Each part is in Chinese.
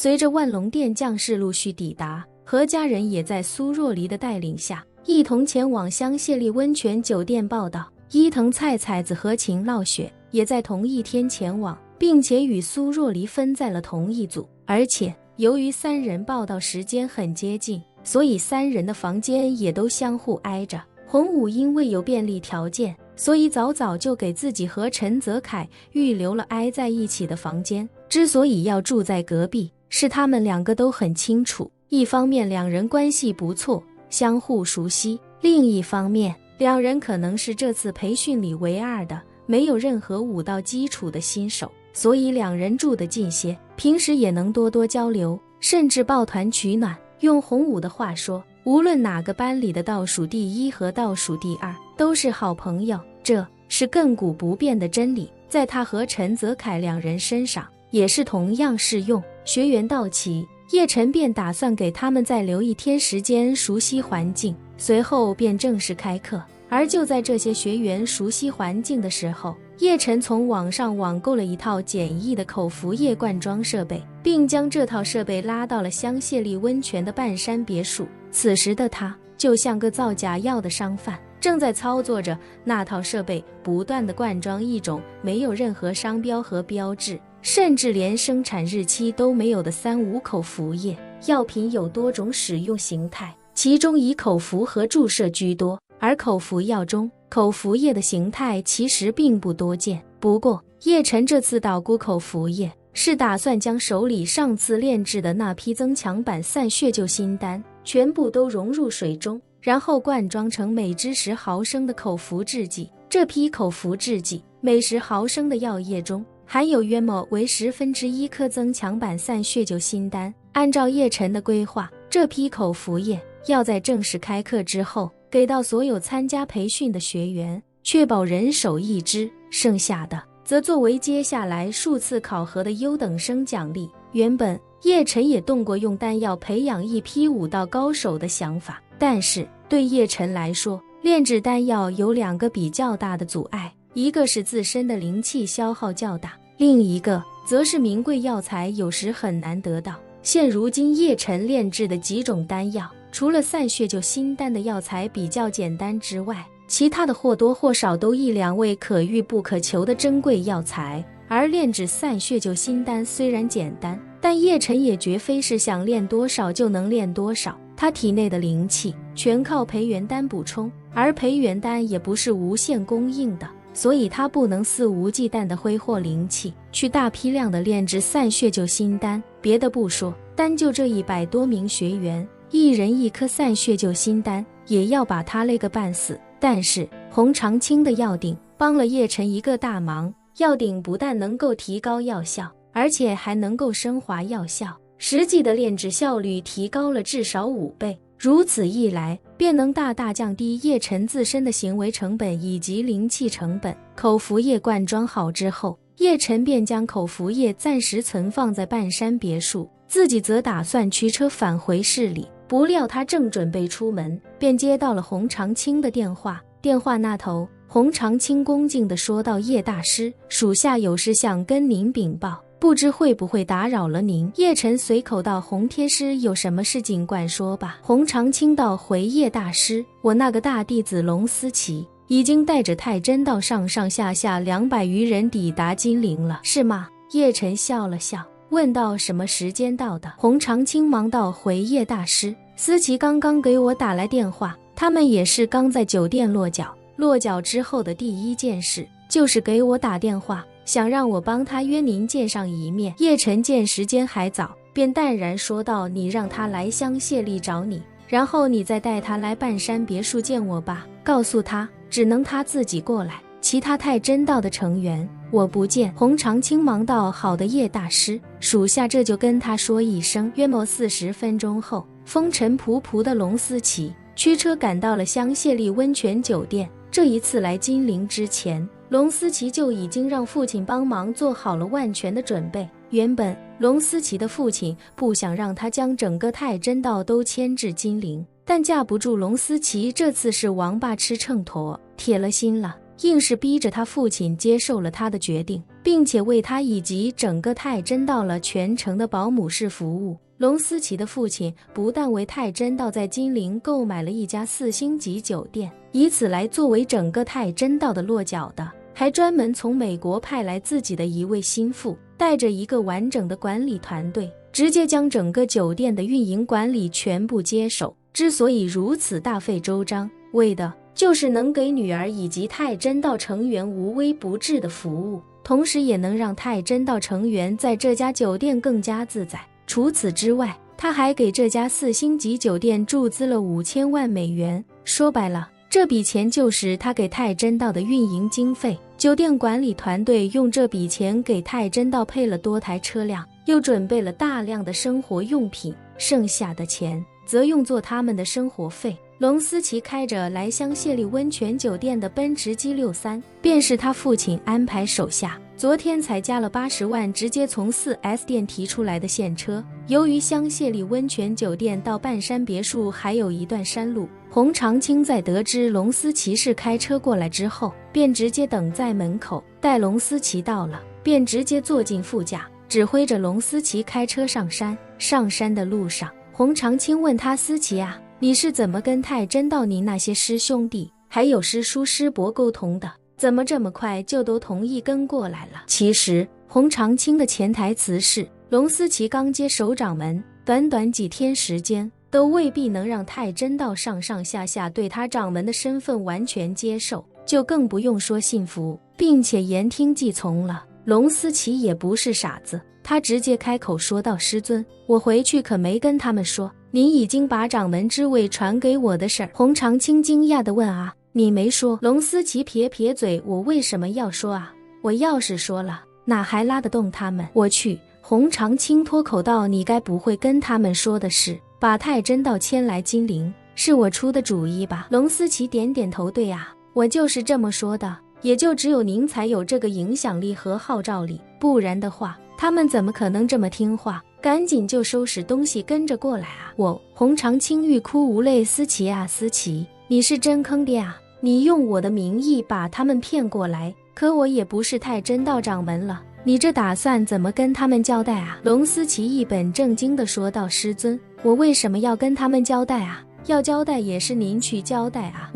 随着万龙殿将士陆续抵达，何家人也在苏若离的带领下，一同前往香榭丽温泉酒店报道。伊藤菜菜子和秦烙雪也在同一天前往，并且与苏若离分在了同一组。而且由于三人报道时间很接近，所以三人的房间也都相互挨着。洪武因为有便利条件，所以早早就给自己和陈泽楷预留了挨在一起的房间。之所以要住在隔壁，是他们两个都很清楚，一方面两人关系不错，相互熟悉，另一方面两人可能是这次培训里唯二的没有任何武道基础的新手，所以两人住得近些，平时也能多多交流，甚至抱团取暖。用洪武的话说，无论哪个班里的倒数第一和倒数第二都是好朋友，这是亘古不变的真理，在他和陈泽楷两人身上也是同样适用。学员到齐，叶晨便打算给他们再留一天时间熟悉环境，随后便正式开课。而就在这些学员熟悉环境的时候，叶晨从网上网购了一套简易的口服液灌装设备，并将这套设备拉到了香榭丽温泉的半山别墅。此时的他就像个造假药的商贩，正在操作着那套设备，不断地灌装一种没有任何商标和标志，甚至连生产日期都没有的3无口服液。药品有多种使用形态，其中以口服和注射居多，而口服药中口服液的形态其实并不多见。不过叶晨这次捣鼓口服液，是打算将手里上次炼制的那批增强版散血救心丹全部都融入水中，然后灌装成每支10毫升的口服制剂。这批口服制剂每10毫升的药液中含有约莫为1/10颗增强版散血救心丹。按照叶晨的规划，这批口服液要在正式开课之后给到所有参加培训的学员，确保人手1支，剩下的则作为接下来数次考核的优等生奖励。原本叶晨也动过用丹药培养一批武道高手的想法，但是对叶晨来说，炼制丹药有2个比较大的阻碍，一个是自身的灵气消耗较大，另一个则是名贵药材有时很难得到。现如今叶晨炼制的几种丹药，除了散血救心丹的药材比较简单之外，其他的或多或少都1、2味可遇不可求的珍贵药材。而炼制散血救心丹虽然简单，但叶晨也绝非是想炼多少就能炼多少，他体内的灵气全靠培元丹补充，而培元丹也不是无限供应的，所以他不能肆无忌惮地挥霍灵气去大批量地炼制散血救心丹。别的不说，单就这100多名学员，1人1颗散血救心丹也要把他累个半死。但是洪长青的药鼎帮了叶晨一个大忙，药鼎不但能够提高药效，而且还能够升华药效，实际的炼制效率提高了至少5倍。如此一来，便能大大降低叶晨自身的行为成本以及灵气成本。口服液灌装好之后，叶晨便将口服液暂时存放在半山别墅，自己则打算驱车返回市里。不料他正准备出门，便接到了洪长青的电话。电话那头，洪长青恭敬地说道：“叶大师，属下有事想跟您禀报，不知会不会打扰了您？”叶晨随口道：“洪天师，有什么事尽管说吧。”洪长青道：“回叶大师，我那个大弟子龙思琪已经带着太真道上下200余人抵达金陵了，是吗？”叶晨笑了笑，问道：“什么时间到的？”洪长青忙道：“回叶大师，思琪刚刚给我打来电话，他们也是刚在酒店落脚。落脚之后的第一件事就是给我打电话，想让我帮他约您见上一面。”叶晨见时间还早，便淡然说道：“你让他来香榭丽找你，然后你再带他来半山别墅见我吧。告诉他，只能他自己过来，其他太真道的成员我不见。”洪长青忙道：“好的，叶大师，属下这就跟他说一声。”约莫40分钟后，风尘仆仆的龙思琪驱车赶到了香榭丽温泉酒店。这一次来金陵之前，龙思琪就已经让父亲帮忙做好了万全的准备。原本龙思琪的父亲不想让他将整个太真道都迁至金陵，但架不住龙思琪这次是王八吃秤砣，铁了心了，硬是逼着他父亲接受了他的决定。并且为他以及整个太真道了全程的保姆式服务。龙思琪的父亲不但为太真道在金陵购买了一家4星级酒店，以此来作为整个太真道的落脚的，还专门从美国派来自己的一位心腹，带着一个完整的管理团队，直接将整个酒店的运营管理全部接手。之所以如此大费周章，为的就是能给女儿以及太真道成员无微不至的服务，同时也能让太真道成员在这家酒店更加自在。除此之外，他还给这家4星级酒店注资了5000万美元，说白了，这笔钱就是他给太真道的运营经费。酒店管理团队用这笔钱给太真道配了多台车辆，又准备了大量的生活用品，剩下的钱则用作他们的生活费。龙思琪开着来香榭丽温泉酒店的奔驰 G63， 便是他父亲安排手下昨天才加了80万直接从 4S 店提出来的现车。由于香榭丽温泉酒店到半山别墅还有一段山路，洪长青在得知龙思琪是开车过来之后，便直接等在门口，待龙思琪到了，便直接坐进副驾，指挥着龙思琪开车上山。上山的路上，洪长青问他：思琪啊，你是怎么跟太真道你那些师兄弟还有师叔师伯沟通的？怎么这么快就都同意跟过来了？其实洪长青的潜台词是，龙思琪刚接手掌门，短短几天时间都未必能让太真道上上下下对他掌门的身份完全接受，就更不用说信服并且言听计从了。龙思琪也不是傻子，他直接开口说道：师尊，我回去可没跟他们说你已经把掌门之位传给我的事儿。洪长青惊讶地问：啊，你没说？龙思琪撇撇嘴：我为什么要说啊？我要是说了，哪还拉得动他们？我去。洪长青脱口道：你该不会跟他们说的是把太真道迁来金陵是我出的主意吧？龙思琪点点头：对啊，我就是这么说的，也就只有您才有这个影响力和号召力，不然的话他们怎么可能这么听话？赶紧就收拾东西跟着过来啊！洪长青欲哭无泪：思琪啊，思琪，你是真坑爹啊！你用我的名义把他们骗过来，可我也不是太真道掌门了，你这打算怎么跟他们交代啊？龙思琪一本正经地说道：师尊，我为什么要跟他们交代啊？要交代也是您去交代啊！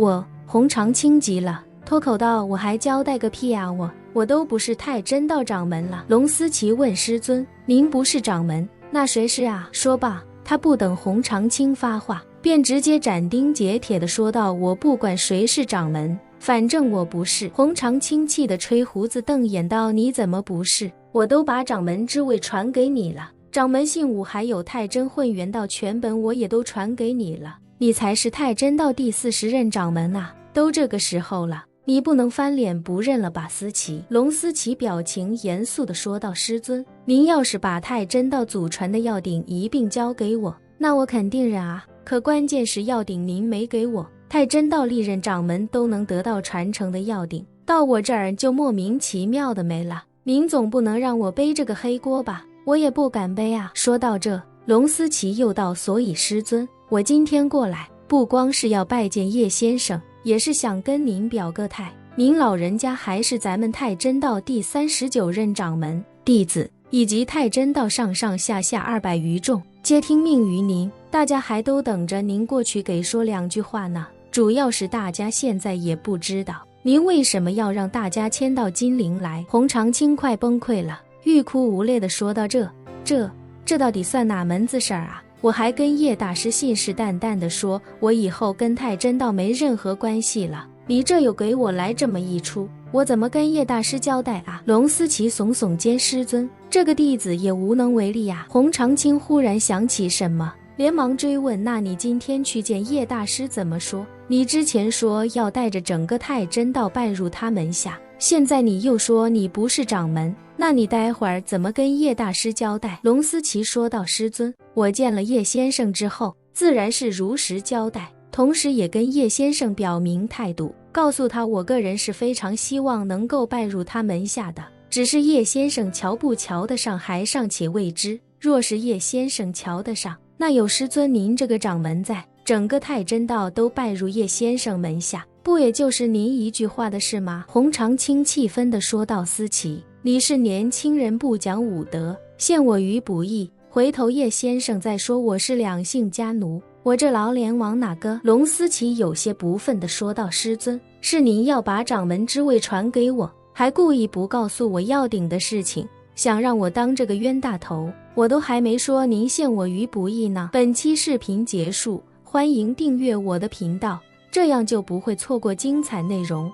洪长青急了，脱口道：我还交代个屁啊！我都不是太真道掌门了。龙思琪问：师尊，您不是掌门，那谁是啊？说罢，他不等洪长青发话，便直接斩钉截铁地说道：我不管谁是掌门，反正我不是。洪长青气得吹胡子瞪眼道：你怎么不是？我都把掌门之位传给你了，掌门信物还有太真混元道全本我也都传给你了，你才是太真道第40任掌门啊！都这个时候了，你不能翻脸不认了吧？思琪。龙思琪表情严肃地说道：师尊，您要是把太真道祖传的药鼎一并交给我，那我肯定认啊，可关键是药鼎您没给我，太真道历任掌门都能得到传承的药鼎，到我这儿就莫名其妙的没了，您总不能让我背这个黑锅吧？我也不敢背啊。说到这，龙思琪又道：所以师尊，我今天过来不光是要拜见叶先生，也是想跟您表个态，您老人家还是咱们太真道第39任掌门，弟子以及太真道上上下下200余众皆听命于您，大家还都等着您过去给说2句话呢。主要是大家现在也不知道您为什么要让大家迁到金陵来。洪长青快崩溃了，欲哭无泪地说道：这到底算哪门子事儿啊？我还跟叶大师信誓旦旦地说我以后跟太真道没任何关系了，你这又给我来这么一出，我怎么跟叶大师交代啊？龙思琪耸耸肩：师尊，这个弟子也无能为力啊。洪长青忽然想起什么，连忙追问：那你今天去见叶大师怎么说？你之前说要带着整个太真道拜入他门下，现在你又说你不是掌门，那你待会儿怎么跟叶大师交代？龙思琪说道：师尊，我见了叶先生之后，自然是如实交代，同时也跟叶先生表明态度，告诉他我个人是非常希望能够拜入他门下的，只是叶先生瞧不瞧得上还尚且未知，若是叶先生瞧得上，那有师尊您这个掌门在，整个太真道都拜入叶先生门下，不也就是您一句话的事吗？洪长青气愤地说道：思琪，你是年轻人不讲武德，陷我于不义。回头叶先生再说我是两姓家奴，我这老脸往哪搁？龙思琪有些不忿地说道：师尊，是您要把掌门之位传给我，还故意不告诉我要顶的事情，想让我当这个冤大头，我都还没说您陷我于不义呢。本期视频结束，欢迎订阅我的频道，这样就不会错过精彩内容。